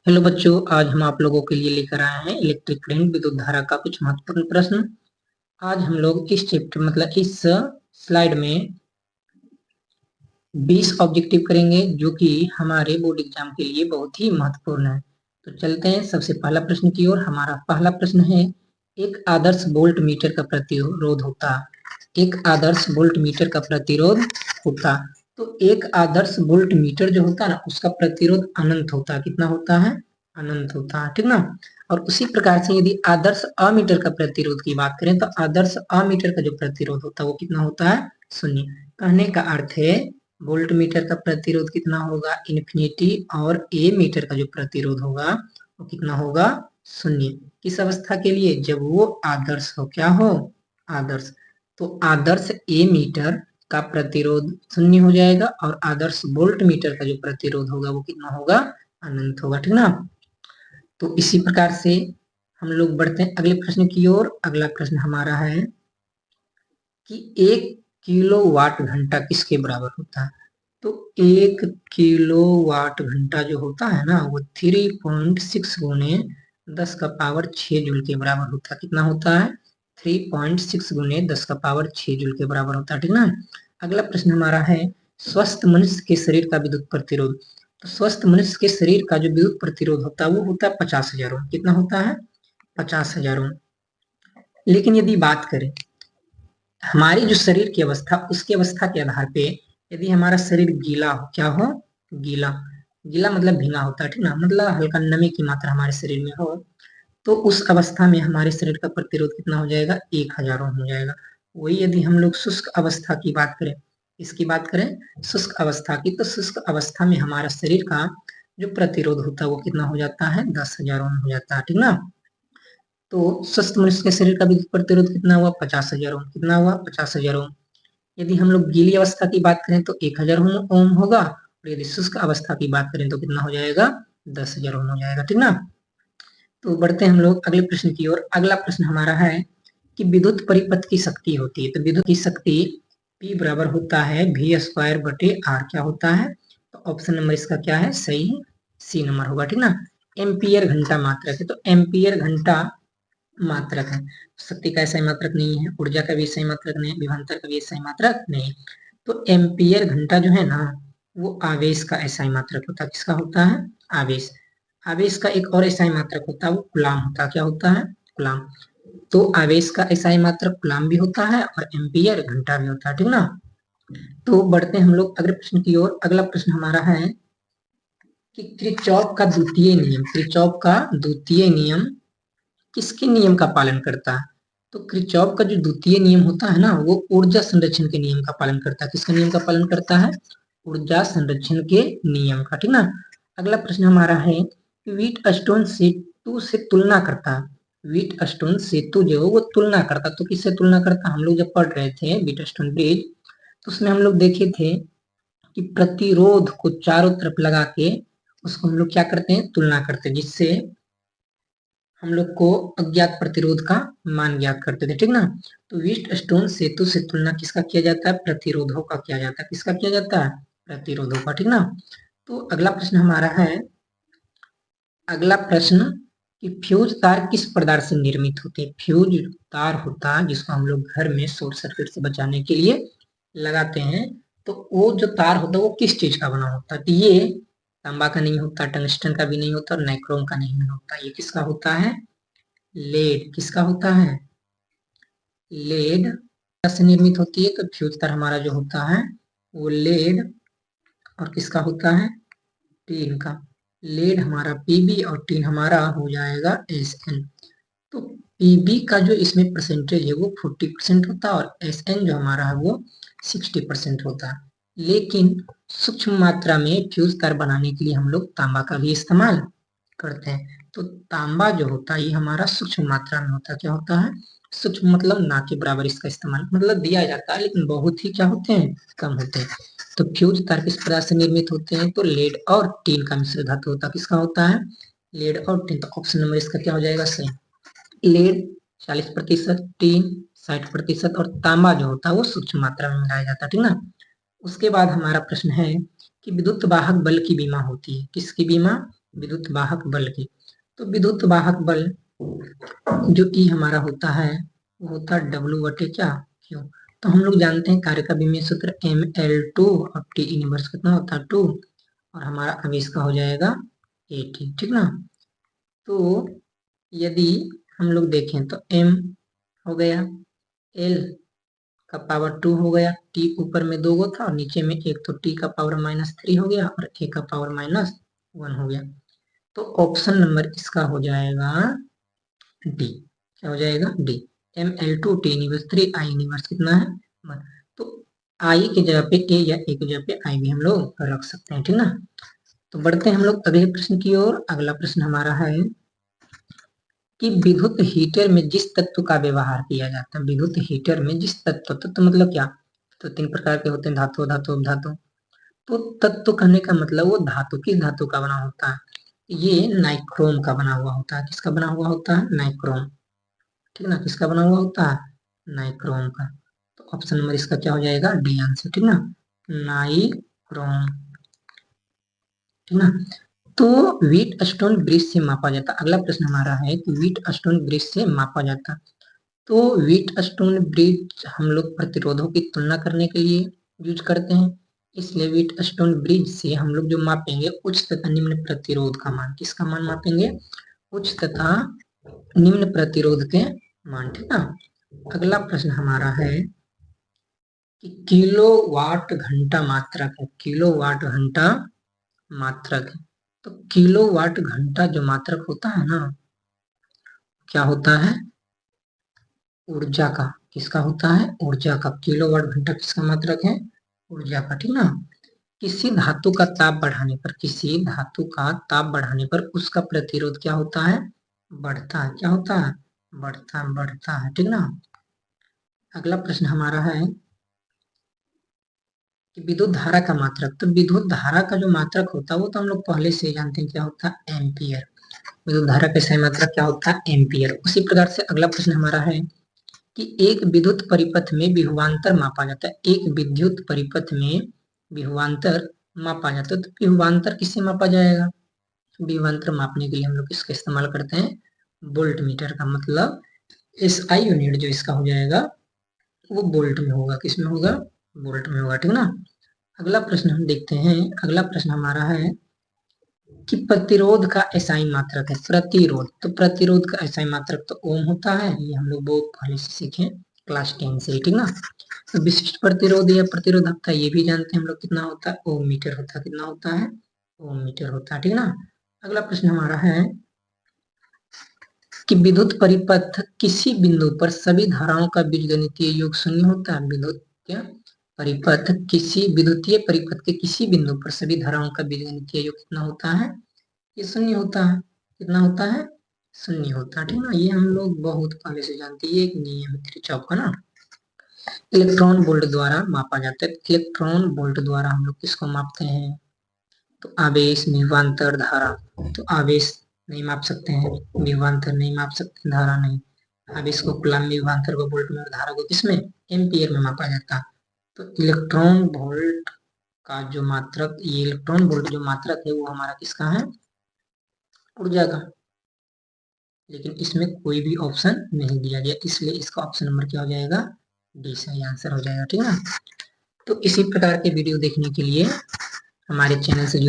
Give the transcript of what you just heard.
Hello बच्चों, आज हम आप लोगों के लिए लेकर आए हैं इलेक्ट्रिक करंट विद्युत धारा का कुछ महत्वपूर्ण प्रश्न। आज हम लोग इस चैप्टर मतलब इस स्लाइड में 20 ऑब्जेक्टिव करेंगे जो कि हमारे बोर्ड एग्जाम के लिए बहुत ही महत्वपूर्ण है। तो चलते हैं सबसे पहला प्रश्न की ओर। हमारा पहला प्रश्न है, एक आदर्श वोल्ट मीटर का प्रतिरोध होता। एक आदर्श वोल्ट मीटर का प्रतिरोध होता। तो एक आदर्श वोल्ट मीटर जो होता है ना, उसका प्रतिरोध अनंत होता है। कितना होता है? अनंत होता है, ठीक ना। और उसी प्रकार से यदि आदर्श अमीटर का प्रतिरोध की बात करें तो आदर्श अमीटर का जो प्रतिरोध होता है वो कितना होता है? शून्य। कहने का अर्थ है वोल्ट मीटर का प्रतिरोध कितना होगा? इन्फिनिटी। और ए मीटर का जो प्रतिरोध होगा वो कितना होगा? शून्य। किस अवस्था के लिए? जब वो आदर्श हो। क्या हो? आदर्श। तो आदर्श ए मीटर का प्रतिरोध शून्य हो जाएगा और आदर्श वोल्ट मीटर का जो प्रतिरोध होगा वो कितना होगा? अनंत होगा, ठीक ना। तो इसी प्रकार से हम लोग बढ़ते हैं अगले प्रश्न की ओर। अगला प्रश्न हमारा है कि 1 किलोवाट घंटा किसके बराबर होता है? तो 1 किलोवाट घंटा जो होता है ना, वो 3.6 गुने 10 का पावर 6 जूल के बराबर होता है। कितना होता है? 3.6 गुने 10 का पावर 6 जूल के बराबर होता है, ठीक ना। अगला प्रश्न हमारा है, स्वस्थ मनुष्य के शरीर का विद्युत प्रतिरोध। तो स्वस्थ मनुष्य के शरीर का जो विद्युत प्रतिरोध होता है वो होता है 50,000 ओम। कितना होता है? 50,000 ओम। लेकिन यदि बात करें हमारी जो शरीर की अवस्था, उसकी अवस्था के आधार पे यदि हमारा शरीर गीला हो। क्या हो? गीला। गीला मतलब भींगा होता है, ठीक ना। मतलब हल्का नमी की मात्रा हमारे शरीर में हो, तो उस अवस्था में हमारे शरीर का प्रतिरोध कितना हो जाएगा? 1,000 ओम हो जाएगा। वही यदि हम लोग शुष्क अवस्था की बात करें, इसकी बात करें शुष्क अवस्था की, तो शुष्क अवस्था में हमारा शरीर का जो प्रतिरोध होता है वो कितना हो जाता है? 10,000 ओम हो जाता है, ठीक ना। तो स्वस्थ मनुष्य के शरीर का विद्युत प्रतिरोध कितना हुआ? 50,000 ओम। कितना हुआ? 50,000 ओम। यदि हम लोग गीली अवस्था की बात करें तो 1,000 ओम होगा, और यदि शुष्क अवस्था की बात करें तो कितना हो जाएगा? 10,000 ओम हो जाएगा, ठीक ना। तो बढ़ते हैं हम लोग अगले प्रश्न की ओर। अगला प्रश्न हमारा है कि विद्युत परिपथ की शक्ति होती है। तो विद्युत की शक्ति P बराबर होता है V² बटे R। क्या होता है? तो ऑप्शन नंबर इसका क्या है? सही सी नंबर होगा, ठीक ना। एम्पियर घंटा मात्रक है। तो एम्पियर घंटा मात्रक है। शक्ति का ऐसा मात्रक नहीं है, ऊर्जा का भी सही मात्रक नहीं, विभवांतर का भी सही मात्रक नहीं। तो एम्पियर घंटा जो है ना, वो आवेश का ऐसा मात्रक होता है। किसका होता है? आवेश। आवेश का एक और ऐसा मात्रक होता है, वो कूलाम होता है। क्या होता है? कूलाम। तो आवेश का ऐसा मात्रक कूलाम भी होता है और एम्पियर घंटा भी होता है, ठीक ना। तो बढ़ते हैं हम लोग अगले प्रश्न की ओर। अगला प्रश्न हमारा है कि किरचॉफ का द्वितीय नियम किसके नियम का पालन करता है? तो किरचॉफ का जो द्वितीय नियम होता है ना, वो ऊर्जा संरक्षण के नियम का पालन करता है। किसका नियम का पालन करता है? ऊर्जा संरक्षण के नियम का, ठीक ना। अगला प्रश्न हमारा है कि व्हीटस्टोन सेतु से तुलना करता है। व्हीटस्टोन सेतु जो है वो तुलना करता, तो किससे तुलना करता? हम लोग जब पढ़ रहे थे व्हीटस्टोन ब्रिज, तो उसमें हम लोग देखे थे कि प्रतिरोध को चारों तरफ लगा के उसको हम लोग क्या करते हैं? तुलना करते हैं, जिससे हम लोग को अज्ञात प्रतिरोध का मान ज्ञात करते थे, ठीक ना। तो व्हीटस्टोन सेतु से तुलना किसका किया जाता है? प्रतिरोधों का किया जाता है। किसका किया जाता है? प्रतिरोधों का, ठीक ना। तो अगला प्रश्न हमारा है, अगला प्रश्न कि फ्यूज तार किस पदार्थ से निर्मित होते हैं? फ्यूज तार होता है जिसको हम लोग घर में शॉर्ट सर्किट से बचाने के लिए लगाते हैं। तो वो जो तार होता है वो किस चीज का बना होता है? तो ये तांबा का नहीं होता, टंगस्टन का भी नहीं होता और नाइक्रोम का नहीं होता। ये किसका होता है? लेड। किसका होता है? लेड से निर्मित होती है। तो फ्यूज तार हमारा जो होता है वो लेड और किसका होता है? टीन का। लेड हमारा पीबी और टीन हमारा हो जाएगा एसएन। तो पीबी का जो इसमें परसेंटेज है वो 40% होता है और एसएन जो हमारा है वो 60% होता है। लेकिन सूक्ष्म मात्रा में फ्यूज तार बनाने के लिए हम लोग तांबा का भी इस्तेमाल करते हैं। तो तांबा जो होता है ये हमारा सूक्ष्म मात्रा में होता है। क्या होता है? सूक्ष्म मतलब ना के बराबर इसका इस्तेमाल मतलब दिया जाता है, लेकिन बहुत ही क्या होते हैं? कम होते हैं। तो फ्यूज तार किस पदार्थ से निर्मित होते हैं? तो लेड और टीन का मिश्र धातु होता है। किसका होता है? लेड और टीन। तो ऑप्शन नंबर इसका क्या हो जाएगा? सही। लेड 40%, टीन 60% और तांबा जो होता है वो सूक्ष्म मात्रा में मिलाया जाता है, ठीक ना। उसके बाद हमारा प्रश्न है कि विद्युत वाहक बल की बीमा होती है। किसकी बीमा? विद्युत वाहक बल की। तो विद्युत वाहक बल जो ई हमारा होता है वो होता है डब्ल्यू बटे क्या, क्यू। तो हम लोग जानते हैं कार्य का विमीय सूत्र ml2 और टी इनवर्स कितना होता है 2, और हमारा अभी इसका हो जाएगा 80, ठीक ना। तो यदि हम लोग देखें तो m हो गया, l का पावर 2 हो गया, t ऊपर में 2 गो था और नीचे में एक, तो t का पावर -3 हो गया और a का पावर -1 हो गया। तो ऑप्शन नंबर इसका हो जाएगा डी। क्या हो जाएगा डी। ml2 टी इनवर्स 3 आई इनवर्स कितना है 1। तो आई की जगह पे ए या ए की जगह पे आई भी हम लोग रख सकते हैं, ठीक ना। तो बढ़ते हैं हम लोग अगले प्रश्न की ओर। अगला प्रश्न हमारा है कि विद्युत हीटर में जिस तत्व का व्यवहार किया जाता है, विद्युत हीटर में जिस तत्व मतलब क्या, तो 3 प्रकार के होते हैं, धातु, धातु, धातु। तो तत्व कहने का मतलब वो धातु, किस धातु का बना होता है, ये नाइक्रोम का बना हुआ होता है। किसका बना हुआ होता है, नाइक्रोम, ठीक ना। किसका बना हुआ होता है, नाइक्रोम का। तो ऑप्शन नंबर इसका क्या हो जाएगा, डी आंसर, ठीक ना, नाइक्रोम, ठीक ना। तो व्हीट स्टोन ब्रिज से मापा जाता। अगला प्रश्न हमारा है कि व्हीट स्टोन ब्रिज से मापा जाता। तो व्हीट स्टोन ब्रिज हम लोग प्रतिरोधों की तुलना करने के लिए यूज करते हैं, इसलिए व्हीट स्टोन ब्रिज से हम लोग जो मापेंगे उच्च तथा निम्न प्रतिरोध का मान। किसका मान मापेंगे, उच्च तथा निम्न प्रतिरोध के मान, ठीक ना। अगला प्रश्न हमारा है कि किलोवाट घंटा मात्रक है, किलोवाट घंटा मात्रक है। तो किलोवाट घंटा जो मात्रक होता है ना, क्या होता है, ऊर्जा का। किसका होता है, ऊर्जा का। किलोवाट घंटा किसका मात्रक है, ऊर्जा का, ठीक ना। किसी धातु का ताप बढ़ाने पर, किसी धातु का ताप बढ़ाने पर उसका प्रतिरोध क्या होता है, बढ़ता है। क्या होता है, बढ़ता है, ठीक ना। अगला प्रश्न हमारा है कि विद्युत धारा का मात्रक। तो विद्युत धारा का जो मात्रक होता है वो तो हम लोग पहले से जानते हैं, क्या होता है, एम्पियर। विद्युत धारा का सही मात्रक क्या होता है, एम्पियर। उसी प्रकार से अगला प्रश्न हमारा है कि एक विद्युत परिपथ में विभवांतर मापा जाता है। एक विद्युत परिपथ में विभवांतर मापा जाता है। तो विभवांतर किससे मापा जाएगा, विभवांतर मापने के लिए हम लोग किसका इस्तेमाल करते हैं, वोल्ट मीटर का। मतलब SI यूनिट जो इसका हो जाएगा वो वोल्ट में होगा। किस में होगा, वोल्ट में होगा, ठीक ना। अगला प्रश्न हम देखते हैं। अगला प्रश्न हमारा है कि प्रतिरोध का SI मात्रक है, प्रतिरोध। तो प्रतिरोध का SI मात्रक तो ओम होता है, ये हम लोग बहुत पहले से सीखे क्लास 10 से, ठीक ना। तो विशिष्ट प्रतिरोध या प्रतिरोधकता ये भी जानते हैं हम लोग, कितना होता है, ओम मीटर होता है। कितना होता है, ओम मीटर होता है, ठीक ना। अगला प्रश्न हमारा है कि विद्युत परिपथ किसी बिंदु पर सभी धाराओं का बीजगणितीय योग शून्य होता है। विद्युत परिपथ, किसी विद्युतीय परिपथ के किसी बिंदु पर सभी धाराओं का बीजगणितीय योग कितना होता है, ये शून्य होता है। कितना होता है, शून्य होता है, ठीक ना। ये हम लोग बहुत पहले से जानते हैं, ये एक नियम है किरचॉफ का ना। इलेक्ट्रॉन वोल्ट द्वारा मापा जाता है। इलेक्ट्रॉन वोल्ट द्वारा हम लोग किसको मापते हैं, तो आवेश, विभवांतर, धारा। तो आवेश नहीं माप सकते हैं, विभवांतर नहीं माप सकते, धारा नहीं। आवेश को कूलम्ब, विभवांतर को वोल्ट में और धारा को किसमें, एम्पियर में मापा जाता है। तो इलेक्ट्रॉन वोल्ट का जो मात्रक, ये इलेक्ट्रॉन वोल्ट जो मात्रक है वो हमारा किसका है, ऊर्जा का। लेकिन इसमें कोई भी ऑप्शन नहीं दिया गया, इसलिए इसका ऑप्शन नंबर क्या हो जाएगा, डी सही आंसर हो जाएगा, ठीक है ना। तो इसी प्रकार के वीडियो देखने के लिए हमारे चैनल से